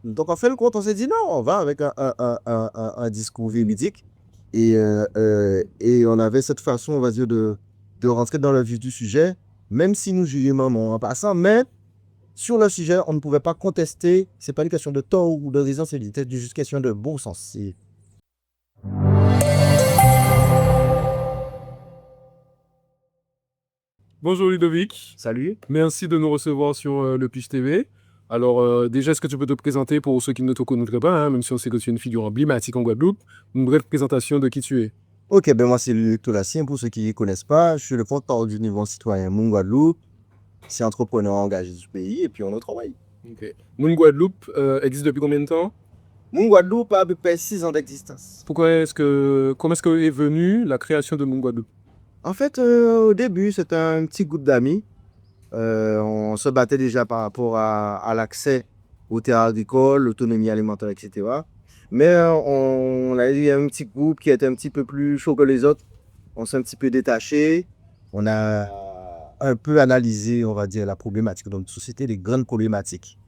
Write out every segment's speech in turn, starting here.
Donc, en fait, le compte, on s'est dit non, on va avec un discours véridique. Et on avait cette façon, on va dire, de rentrer dans le vif du sujet, même si nous jugeons en passant. Mais sur le sujet, on ne pouvait pas contester. C'est pas une question de tort ou de raison, c'est juste une question de bon sens. Bonjour Ludovic, Salut. merci de nous recevoir sur le Pitch TV. Alors déjà, est-ce que tu peux te présenter pour ceux qui ne te connaîtraient pas, hein, même si on sait que tu es une figure emblématique en Guadeloupe, une brève présentation de qui tu es. Ok, ben moi c'est Luc Tolassien, pour ceux qui ne connaissent pas. Je suis le porte-parole du Mouvement citoyen Moun Guadeloupe. C'est entrepreneur engagé du pays et puis on a travaillé. Ok. Moon Guadeloupe existe depuis combien de temps? Moun Guadeloupe a à peu près 6 ans d'existence. Comment est-ce que est venue la création de Moon Guadeloupe? En fait, au début, c'était un petit groupe d'amis. On se battait déjà par rapport à l'accès aux terres agricoles, l'autonomie alimentaire, etc. Mais on a eu un petit groupe qui était un petit peu plus chaud que les autres. On s'est un petit peu détaché. On a un peu analysé, on va dire, la problématique de notre société, les grandes problématiques.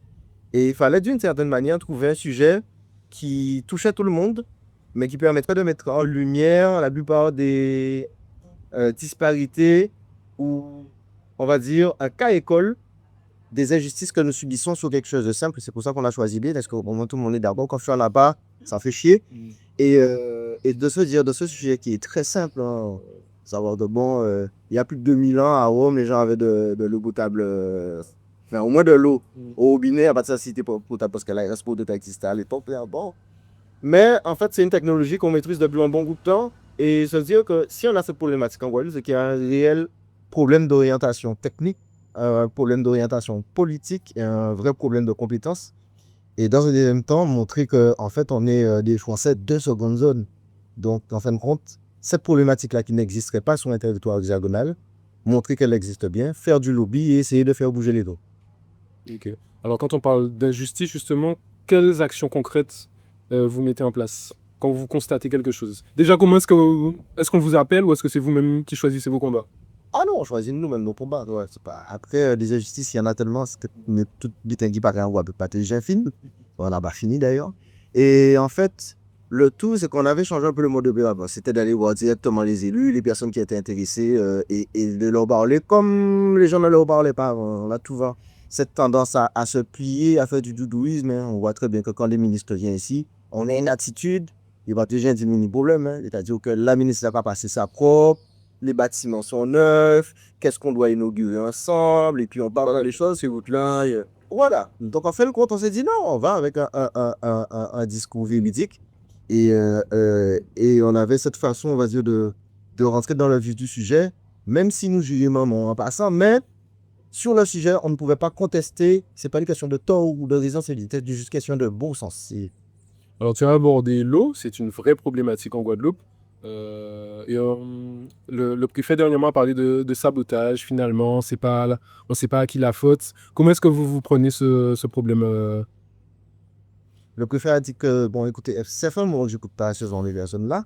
Et il fallait d'une certaine manière trouver un sujet qui touchait tout le monde, mais qui permettrait de mettre en lumière la plupart des disparités ou, on va dire, un cas école des injustices que nous subissons sur quelque chose de simple. C'est pour ça qu'on a choisi bien, parce qu'au moment où tout le monde est d'accord, quand tu en as pas, ça fait chier. Et de se dire de ce sujet qui est très simple, hein, savoir de bon, il y a plus de 2000 ans à Rome, les gens avaient de l'eau potable, enfin au moins de l'eau au robinet, à partir de la cité potable, parce que la RS Potable existait à l'époque. Bon. Mais en fait, c'est une technologie qu'on maîtrise depuis un bon bout de temps. Et se dire que si on a cette problématique en Guadeloupe, c'est qu'il y a un réel problème d'orientation technique, un problème d'orientation politique et un vrai problème de compétences. Et dans un deuxième temps, montrer qu'en en fait, on est des Français de seconde zone. Donc, en fin de compte, cette problématique-là qui n'existerait pas sur un territoire hexagonal, montrer qu'elle existe bien, faire du lobby et essayer de faire bouger les dos. Ok. Alors quand on parle d'injustice, justement, quelles actions concrètes vous mettez en place quand vous constatez quelque chose? Déjà, est-ce qu'on vous appelle ou est-ce que c'est vous-même qui choisissez vos combats? Ah non, on choisit nous-mêmes nos combats. Ouais, c'est pas... Après, des injustices, il y en a tellement, c'est que tout qui paraît en web, pas déjà fini. On n'a pas fini d'ailleurs. Et en fait, le tout, c'est qu'on avait changé un peu le mode de vie avant. C'était d'aller voir directement les élus, les personnes qui étaient intéressées et de leur parler comme les gens ne leur parlaient pas avant. On a tout va. Cette tendance à se plier, à faire du doudouisme. Hein. On voit très bien que quand les ministres viennent ici, on a une attitude, il va toujours dire mini problème. Hein. C'est-à-dire que la ministre n'a pas passé sa propre, les bâtiments sont neufs, qu'est-ce qu'on doit inaugurer ensemble, et puis on parle des choses, ces routes-là. Voilà. Donc, en fait, le compte, on s'est dit non, on va avec un discours véridique. Et on avait cette façon, on va dire, de rentrer dans le vif du sujet, même si nous jugeons en passant. Mais sur le sujet, on ne pouvait pas contester. C'est pas une question de tort ou de raison, c'est juste une question de bon sens. Alors, tu as abordé l'eau, c'est une vraie problématique en Guadeloupe. Le préfet dernièrement a parlé de sabotage, finalement, on ne sait pas à qui la faute. Comment est-ce que vous prenez ce problème Le préfet a dit que, bon, écoutez, c'est fait, moi, je n'écoute pas ce genre de personnes-là.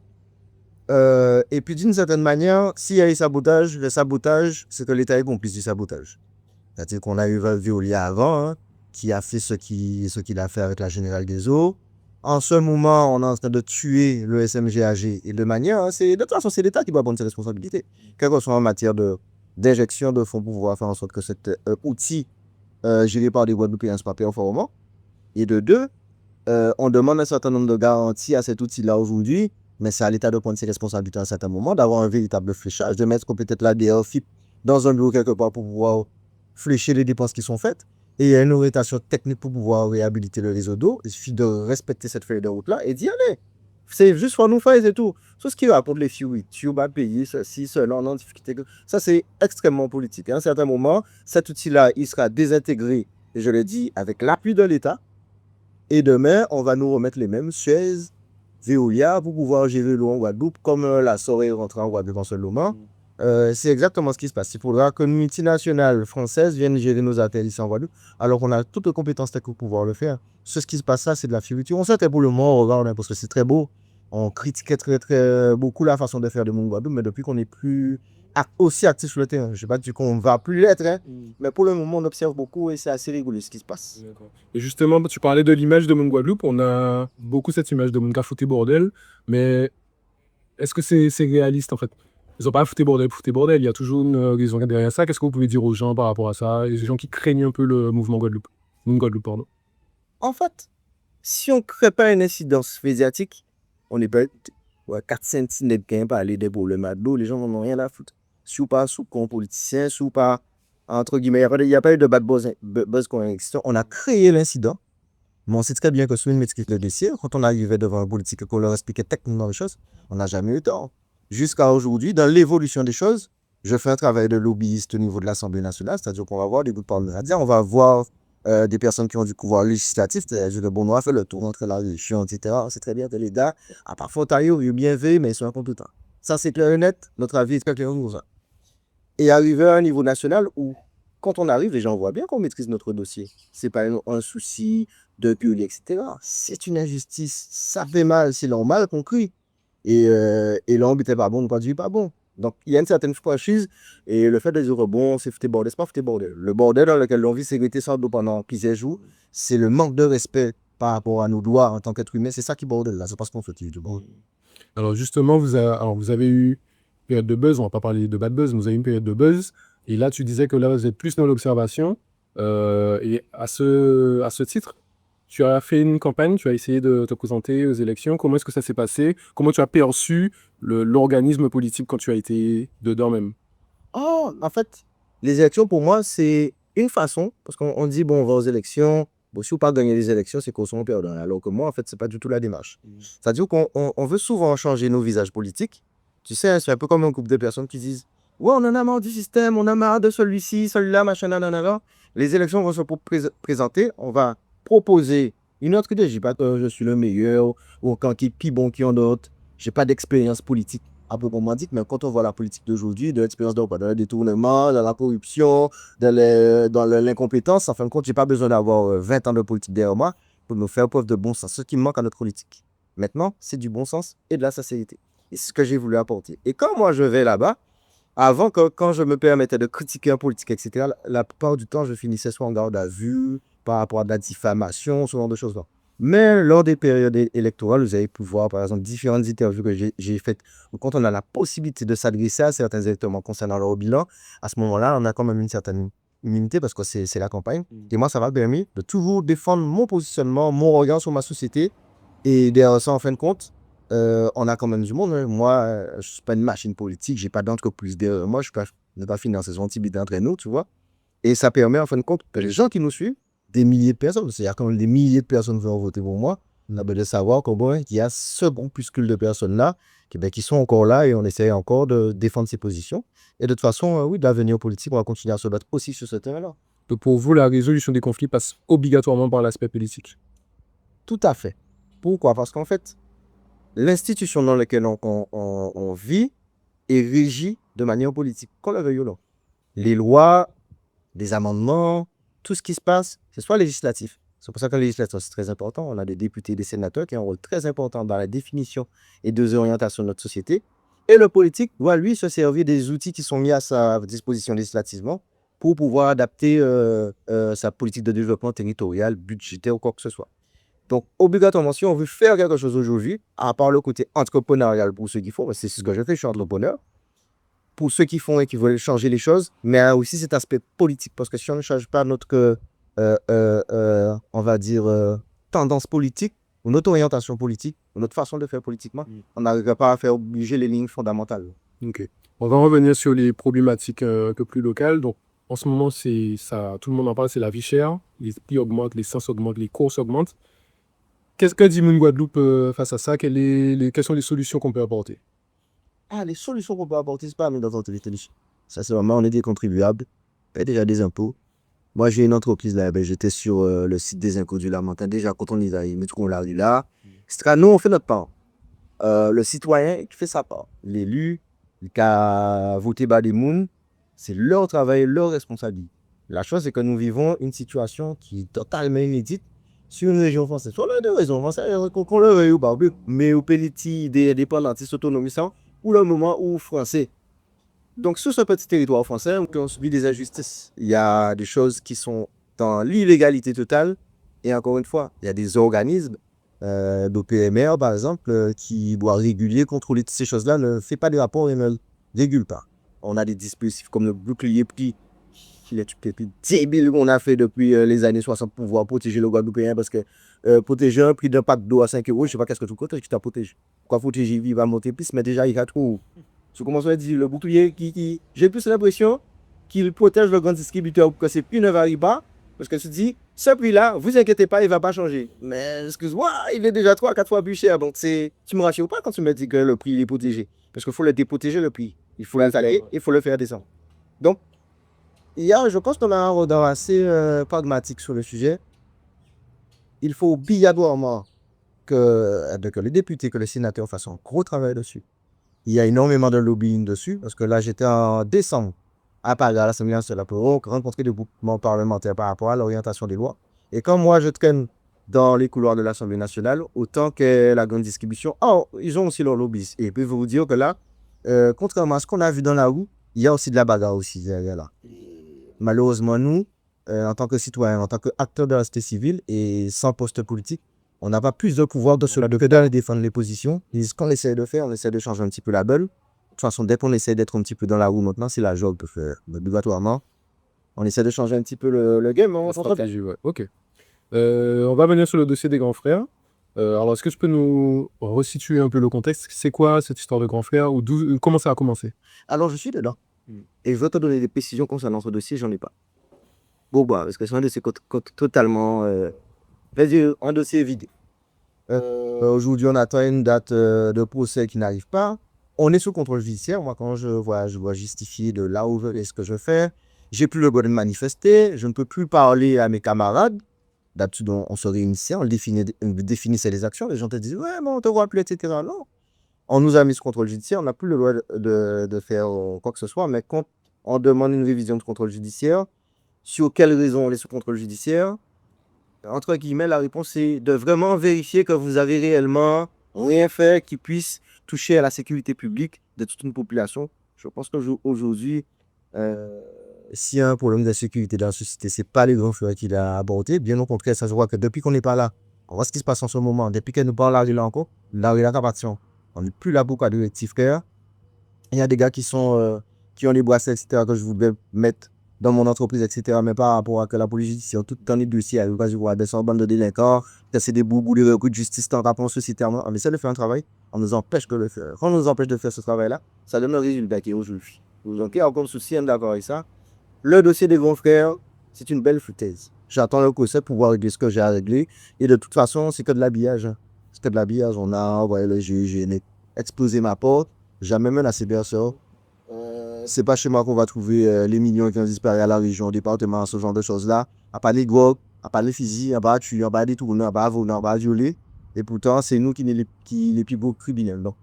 Et puis, d'une certaine manière, s'il y a eu sabotage, le sabotage, c'est que l'État est complice du sabotage. C'est-à-dire qu'on a eu Veolia avant, hein, qui a fait ce qu'il a fait avec la Générale des Eaux. En ce moment, on est en train de tuer le SMGAG. Et de manière, hein, de toute façon, c'est l'État qui doit prendre ses responsabilités. Quelle que soit en matière d'injection de fonds pour pouvoir faire en sorte que cet outil géré par des Guadeloupéens soit performant. Et de deux, on demande un certain nombre de garanties à cet outil-là aujourd'hui, mais c'est à l'État de prendre ses responsabilités à un certain moment, d'avoir un véritable fléchage, de mettre peut-être la DRFIP dans un bureau quelque part pour pouvoir flécher les dépenses qui sont faites. Et il y a une orientation technique pour pouvoir réhabiliter le réseau d'eau. Il suffit de respecter cette feuille de route-là et d'y aller. C'est juste pour nous faire, c'est tout. Tout ce qui rapporte les filles, oui, tu vas payer ceci, cela, non, difficulté. Ça, c'est extrêmement politique. À un certain moment, cet outil-là, il sera désintégré, et je le dis, avec l'appui de l'État. Et demain, on va nous remettre les mêmes chaises Veolia pour pouvoir gérer l'eau en Guadeloupe, comme la Sorée est rentrée en Guadeloupe en ce moment. C'est exactement ce qui se passe. Il faudra qu'une multinationale française vienne gérer nos affaires ici en Guadeloupe, alors qu'on a toutes les compétences techniques pour pouvoir le faire. Ce qui se passe là, c'est de la fioriture. On sait pour le moment, on regarde, hein, parce que c'est très beau. On critiquait très, très beaucoup la façon de faire de mon Guadeloupe, mais depuis qu'on n'est plus aussi actifs sur le terrain. Je ne sais pas du coup on va plus l'être, hein, mais pour le moment, on observe beaucoup et c'est assez rigolo ce qui se passe. D'accord. Et justement, tu parlais de l'image de Mon Guadeloupe. On a beaucoup cette image de Mon Gars fouté bordel, mais est-ce que c'est réaliste en fait? Ils n'ont pas fouté bordel, fouté bordel. Il y a toujours une raison derrière ça. Qu'est-ce que vous pouvez dire aux gens par rapport à ça? Et les gens qui craignent un peu le mouvement Guadeloupe. Mon Guadeloupe, pardon. En fait, si on ne crée pas une incidence médiatique, on est pas 4 cm qui parler des problèmes à dos, les gens n'en ont rien à foutre. Si ou pas sous con politicien, si ou pas, entre guillemets, il n'y a pas eu de bad buzz connexion. On a créé l'incident, mais on sait très bien que sous une maîtrise de dossier, quand on arrivait devant un politique et qu'on leur expliquait techniquement les choses, on n'a jamais eu tort. Jusqu'à aujourd'hui, dans l'évolution des choses, je fais un travail de lobbyiste au niveau de l'Assemblée nationale, c'est-à-dire qu'on va voir des groupes parlementaires, on va voir des personnes qui ont du pouvoir législatif, c'est-à-dire que bon, on a fait le tour entre la région, etc. C'est très bien de l'État. À part Fontayo, il est bien fait, mais ils sont incompétents. Ça, c'est clair et net. Notre avis est très clair pour ça. Et arriver à un niveau national où, quand on arrive, les gens voient bien qu'on maîtrise notre dossier. C'est pas un souci de purger, etc. C'est une injustice. Ça fait mal, c'est normal qu'on crie. Et l'homme n'était pas bon, le produit n'est pas bon. Donc, il y a une certaine franchise et le fait de dire bon, c'est foutu bordel, c'est pas foutu bordel. Le bordel dans lequel l'on vit, c'est sécurité sans dos pendant plusieurs jours, c'est le manque de respect par rapport à nos droits en tant qu'être humain. C'est ça qui bordel là, c'est parce qu'on fait du bordel. Alors justement, vous avez eu une période de buzz, on va pas parler de bad buzz, mais vous avez eu une période de buzz. Et là, tu disais que là, vous êtes plus dans l'observation. Et à ce titre, tu as fait une campagne, tu as essayé de te présenter aux élections. Comment est-ce que ça s'est passé? Comment tu as perçu l'organisme politique quand tu as été dedans même? Oh, en fait, les élections pour moi, c'est une façon, parce qu'on dit bon, on va aux élections. Bon, si on pas gagner les élections, c'est qu'on soit perdant. Alors que moi, en fait, c'est pas du tout la démarche. C'est-à-dire qu'on veut souvent changer nos visages politiques. Tu sais, c'est un peu comme un groupe de personnes qui disent ouais, on en a marre du système, on a marre de celui-ci, celui-là, machin, nanana. Les élections vont se présenter, on va proposer une autre idée. Je dis pas que je suis le meilleur ou quand qui est plus bon qui en d'autres. J'ai pas d'expérience politique à proprement dit, mais quand on voit la politique d'aujourd'hui, de l'expérience dans le détournement, dans la corruption, dans l'incompétence, en fin de compte, j'ai pas besoin d'avoir 20 ans de politique derrière moi pour me faire preuve de bon sens. Ce qui me manque à notre politique. Maintenant, c'est du bon sens et de la sincérité. Et c'est ce que j'ai voulu apporter. Et quand moi je vais là-bas, avant que quand je me permettais de critiquer un politique, etc., la plupart du temps, je finissais soit en garde à vue, par rapport à de la diffamation, ce genre de choses-là. Mais lors des périodes électorales, vous avez pu voir, par exemple, différentes interviews que j'ai faites, où quand on a la possibilité de s'adresser à certains électeurs concernant leur bilan, à ce moment-là, on a quand même une certaine immunité parce que c'est la campagne. Et moi, ça m'a permis de toujours défendre mon positionnement, mon regard sur ma société. Et derrière ça, en fin de compte, on a quand même du monde. Hein. Moi, je ne suis pas une machine politique, j'ai pas d'entreprise derrière moi, je ne suis pas financé son petit bidon entre nous, tu vois. Et ça permet, en fin de compte, que les gens qui nous suivent, des milliers de personnes, c'est-à-dire quand des milliers de personnes vont voter pour moi, on a besoin de savoir qu'il y a ce groupuscule de personnes-là qui sont encore là et on essaie encore de défendre ses positions. Et de toute façon, oui, de l'avenir politique, on va continuer à se battre aussi sur ce terrain-là. Donc pour vous, la résolution des conflits passe obligatoirement par l'aspect politique. Tout à fait. Pourquoi? Parce qu'en fait, l'institution dans laquelle on vit est régie de manière politique, qu'on le veuille ou non. Les lois, les amendements, tout ce qui se passe, c'est soit législatif. C'est pour ça que le législatif, c'est très important. On a des députés et des sénateurs qui ont un rôle très important dans la définition et des orientations de notre société. Et le politique doit, lui, se servir des outils qui sont mis à sa disposition législativement pour pouvoir adapter sa politique de développement territorial, budgétaire ou quoi que ce soit. Donc, obligatoirement, si on veut faire quelque chose aujourd'hui, à part le côté entrepreneurial pour ceux qui font, c'est ce que je fais, je suis entrepreneur, pour ceux qui font et qui veulent changer les choses, mais aussi cet aspect politique, parce que si on ne change pas notre, on va dire, tendance politique, ou notre orientation politique, ou notre façon de faire politiquement, on n'arrivera pas à faire bouger les lignes fondamentales. Ok. On va revenir sur les problématiques un peu plus locales. Donc, en ce moment, c'est ça, tout le monde en parle, c'est la vie chère. Les prix augmentent, les sens augmentent, les courses augmentent. Qu'est-ce que dit Moon Guadeloupe face à ça? Quelles sont les solutions qu'on peut apporter? Ah, les solutions qu'on peut apporter, c'est pas nous dans notre solution. Ça, c'est vraiment, on est des contribuables, on paye déjà des impôts. Moi, j'ai une entreprise là, j'étais sur le site des impôts du Lamentin. Déjà, quand on y va, ils mettent qu'on l'a là. C'est nous, on fait notre part. Le citoyen qui fait sa part. L'élu, qui a voté par des mouns, c'est leur travail, leur responsabilité. La chose, c'est que nous vivons une situation qui est totalement inédite sur une région française. Soit l'un des raisons françaises, qu'on le veuille ou pas, mais au petit des indépendantistes autonomisants, pour le moment, ou français. Donc, sur ce petit territoire français, on subit des injustices. Il y a des choses qui sont dans l'illégalité totale. Et encore une fois, il y a des organismes, d'OPMR par exemple, qui doivent réguler, contrôler toutes ces choses-là, ne fait pas de rapport et ne le régule pas. On a des dispositifs comme le bouclier prix, qui est tout plus débile qu'on a fait depuis les années 60 pour pouvoir protéger le Guadeloupéen parce que protéger un prix d'un pack d'eau à 5 euros, je sais pas qu'est-ce que tu comptes, qui t'a protégé. Pourquoi protéger, il va monter plus, mais déjà il a trop. Je commence à dire le bouclier j'ai plus l'impression qu'il protège le grand distributeur pour que ces prix ne varient pas. Parce que tu dis, ce prix-là, vous inquiétez pas, il va pas changer. Mais excuse-moi, il est déjà 3 4 fois plus cher. Donc tu me rassures pas quand tu me dis que le prix il est protégé. Parce qu'il faut le déprotéger le prix. Il faut l'installer, il faut le faire descendre. Donc, je pense qu'on a un regard assez pragmatique sur le sujet. Il faut obligatoirement que les députés, que les sénateurs fassent un gros travail dessus. Il y a énormément de lobbying dessus, parce que là, j'étais en décembre à Paris, à l'Assemblée nationale, pour rencontrer des groupements parlementaires par rapport à l'orientation des lois. Et quand moi, je traîne dans les couloirs de l'Assemblée nationale, autant que la grande distribution, ils ont aussi leur lobbyistes. Et puis, vous dire que là, contrairement à ce qu'on a vu dans la rue, il y a aussi de la bagarre aussi derrière là. Malheureusement, nous, en tant que citoyens, en tant qu'acteurs de la société civile et sans poste politique, on n'a pas plus de pouvoir que d'aller défendre les positions. Et ce qu'on essaie de faire, on essaie de changer un petit peu la bulle. De toute façon, dès qu'on essaie d'être un petit peu dans la roue maintenant, c'est la job peut faire. Mais obligatoirement, on essaie de changer un petit peu le game. La stratégie, ouais. Ok. On va venir sur le dossier des grands frères. Alors, est-ce que tu peux nous resituer un peu le contexte? C'est quoi cette histoire de grands frères ou comment ça a commencé? Alors, je suis dedans. Et je veux te donner des précisions concernant ce dossier, j'en ai pas. Bon, parce que c'est un dossier totalement. Un dossier vide. Aujourd'hui, on attend une date de procès qui n'arrive pas. On est sous contrôle judiciaire. Moi, quand je dois justifier de là où est-ce que je fais. J'ai plus le droit de manifester. Je ne peux plus parler à mes camarades. D'habitude, on se réunissait, on définissait les actions. Les gens te disaient, ouais, mais on te voit plus, etc. Non. On nous a mis sous contrôle judiciaire. On n'a plus le droit de faire quoi que ce soit. Mais quand on demande une révision de contrôle judiciaire, sur quelles raisons on est sous contrôle judiciaire, entre guillemets, la réponse est de vraiment vérifier que vous avez réellement rien fait qui puisse toucher à la sécurité publique de toute une population. Je pense qu'aujourd'hui, s'il y a un problème de sécurité dans la société, ce n'est pas les grands frères qui l'ont abordé. Bien au contraire, ça se voit que depuis qu'on n'est pas là, on voit ce qui se passe en ce moment. Depuis qu'elle nous parle là encore, là, il y a captation. On n'est plus là pour de petits frères. Il y a des gars qui ont les bracelets, etc., que je voudrais mettre dans mon entreprise, etc. Mais par rapport à que la police judiciaire, tout dans les dossiers, elle va voir des bande de délinquants, c'est des boubous, des recours de justice, tant rapport sociétairement. On essaie de faire un travail, on nous empêche de le faire. Quand on nous empêche de faire ce travail-là, ça donne un résultat qui est aujourd'hui. Donc, il y a encore souci, on est d'accord avec ça. Le dossier des grands frères, c'est une belle foutaise. J'attends le procès pour pouvoir régler ce que j'ai à régler. Et de toute façon, c'est que de l'habillage. C'est que de l'habillage. On a envoyé le juge, j'ai explosé ma porte. Jamais même la CBSO. C'est pas chez moi qu'on va trouver les millions qui ont disparu à la région, au département, ce genre de choses-là. À part les drogues, à part les fusils, à part tuer, à part détourner, à part voler, à part violer. Et pourtant, c'est nous qui sommes les plus beaux criminels. Donc,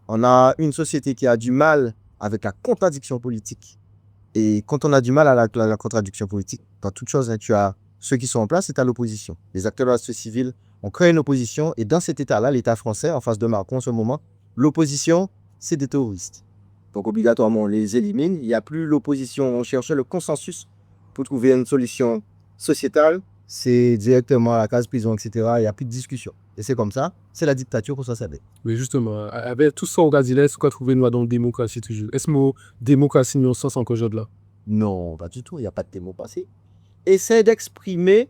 on a une société qui a du mal avec la contradiction politique. Et quand on a du mal à la contradiction politique, dans toute chose, hein, tu as ceux qui sont en place, c'est à l'opposition. Les acteurs de la société civile ont créé une opposition. Et dans cet état-là, l'État français, en face de Macron en ce moment, l'opposition, c'est des terroristes. Donc obligatoirement, on les élimine. Il n'y a plus l'opposition. On cherchait le consensus pour trouver une solution sociétale. C'est directement à la case prison, etc. Il n'y a plus de discussion. Et c'est comme ça. C'est la dictature pour ça s'appelle. Mais justement, avec tout ça, on regarde, est-ce qu'on trouve une loi dans la démocratie toujours? Est-ce que le mot démocratie nous sens encore aujourd'hui là? Non, pas du tout. Il n'y a pas de démocratie. Essaie d'exprimer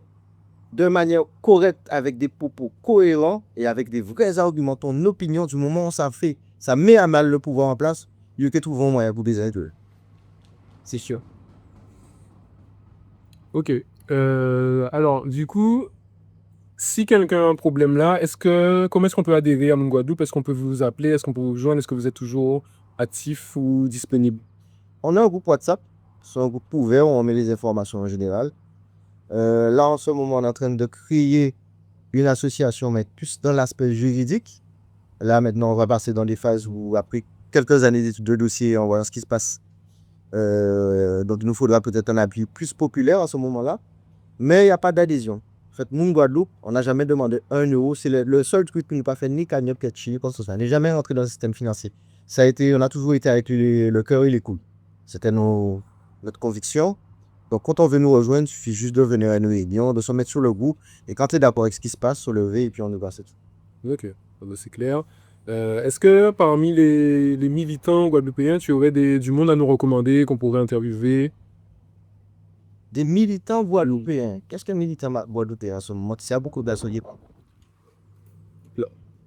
de manière correcte, avec des propos cohérents et avec des vrais arguments, ton opinion. Du moment où ça met à mal le pouvoir en place, il y a que trouver un moyen pour des aides. C'est sûr. Ok. Alors, du coup, si quelqu'un a un problème là, comment est-ce qu'on peut adhérer à Mon Guadeloupe? Est-ce qu'on peut vous appeler? Est-ce qu'on peut vous joindre? Est-ce que vous êtes toujours actif ou disponible? On a un groupe WhatsApp. C'est un groupe ouvert où on met les informations en général. Là, en ce moment, on est en train de créer une association, mais plus dans l'aspect juridique. Là, maintenant, on va passer dans des phases où, après quelques années d'études de dossier, on voit ce qui se passe. Donc, il nous faudra peut-être un appui plus populaire à ce moment-là. Mais il n'y a pas d'adhésion. En fait, Mon Guadeloupe, on n'a jamais demandé 1 euro. C'est le seul truc qui nous pas fait ni cagnotte, ni quoi que ce soit. On n'est jamais rentré dans le système financier. On a toujours été avec le cœur et les couilles. C'était notre conviction. Donc, quand on veut nous rejoindre, il suffit juste de venir à une réunion, de se mettre sur le groupe. Et quand tu es d'accord avec ce qui se passe, se lever et puis on y va, c'est tout. Ok, ah bah, c'est clair. Est-ce que parmi les militants guadeloupéens, tu aurais du monde à nous recommander, qu'on pourrait interviewer? Des militants guadeloupéens. Qu'est-ce qu'un militant guadeloupéen en ce moment? Il y a beaucoup de personnes qui parlent.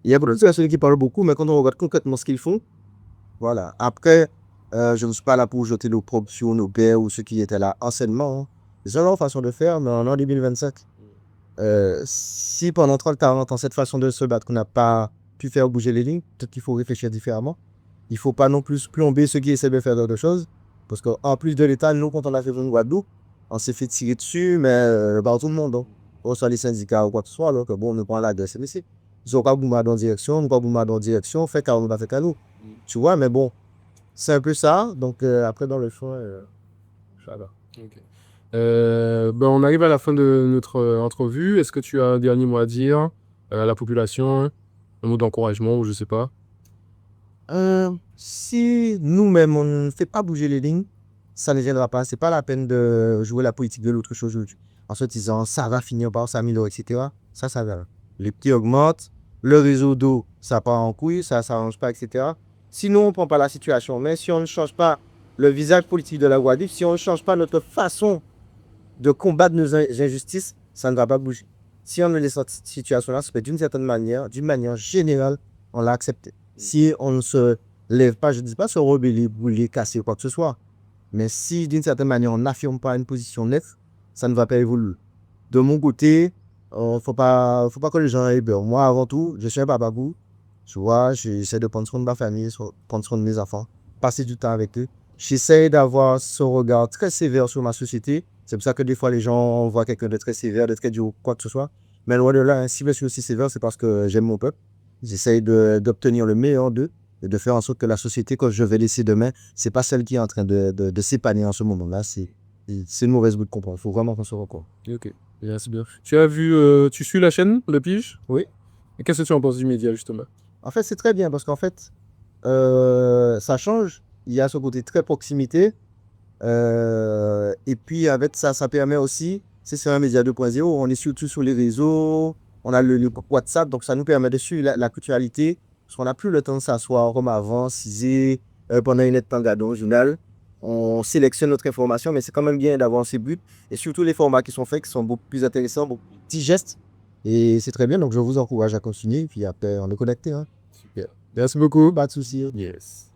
Il y a beaucoup de personnes qui parlent beaucoup, mais quand on regarde concrètement ce qu'ils font, voilà. Après, je ne suis pas là pour jeter l'opprobre sur nos pères ou ceux qui étaient là anciennement, hein. Ils ont leur façon de faire, mais en 2025, si pendant 30 40 ans, cette façon de se battre qu'on n'a pas pu faire bouger les lignes, peut-être qu'il faut réfléchir différemment. Il ne faut pas non plus plomber ceux qui essaient de faire d'autres choses. Parce qu'en plus de l'État, nous, quand on a fait une Guadeloupe, on s'est fait tirer dessus, mais par tout le monde. Donc, soit les syndicats ou quoi que ce soit, alors que bon, on prend la de CBC. Ils ont pas boumé dans direction, nous pas boumé dans direction, fait qu'à on va faire qu'à nous. Tu vois, mais bon, c'est un peu ça. Donc, après, dans le choix, voilà. Ok. Ben, on arrive à la fin de notre entrevue. Est-ce que tu as un dernier mot à dire à la population? Un mot d'encouragement ou je sais pas. Si nous-mêmes, on ne fait pas bouger les lignes, ça ne viendra pas. C'est pas la peine de jouer la politique de l'autre chose en se disant ça va finir par s'améliorer, etc. Ça va. Les prix augmentent, le réseau d'eau, ça part en couille, ça ne s'arrange pas, etc. Sinon, on ne prend pas la situation. Mais si on ne change pas le visage politique de la Guadeloupe, si on ne change pas notre façon de combattre nos injustices, ça ne va pas bouger. Si on ne laisse cette situation-là, c'est d'une certaine manière, d'une manière générale, on l'a accepté. Si on ne se lève pas, je ne dis pas se rebeller, brûler, casser, quoi que ce soit, mais si d'une certaine manière on n'affirme pas une position nette, ça ne va pas évoluer. De mon côté, faut pas que les gens aient peur. Moi, avant tout, je suis un papa pour, tu vois, j'essaie de prendre soin de ma famille, prendre soin de mes enfants, passer du temps avec eux. J'essaie d'avoir ce regard très sévère sur ma société. C'est pour ça que des fois, les gens voient quelqu'un de très sévère, de très dur, quoi que ce soit. Mais loin de là, hein, si je suis aussi sévère, c'est parce que j'aime mon peuple. J'essaie d'obtenir le meilleur d'eux et de faire en sorte que la société que je vais laisser demain, c'est pas celle qui est en train de s'épanouir en ce moment-là. C'est une mauvaise bout de comprendre. Il faut vraiment qu'on se recogne. Ok, bien, c'est bien. Tu as vu, tu suis la chaîne Le Pige? Oui. Et qu'est-ce que tu en penses du média justement? En fait, c'est très bien parce qu'en fait, ça change. Il y a ce côté très proximité. Et puis, avec ça, ça permet aussi, c'est un média 2.0, on est surtout sur les réseaux, on a le WhatsApp, donc ça nous permet de suivre l'actualité, parce qu'on n'a plus le temps de s'asseoir comme avant, 6 pendant une heure de temps, regarder un journal. On sélectionne notre information, mais c'est quand même bien d'avoir ces buts, et surtout les formats qui sont faits, qui sont beaucoup plus intéressants, beaucoup plus digestes, et c'est très bien, donc je vous encourage à continuer, et puis après, on est connecté. Hein. Super. Merci beaucoup. Pas de souci. Yes.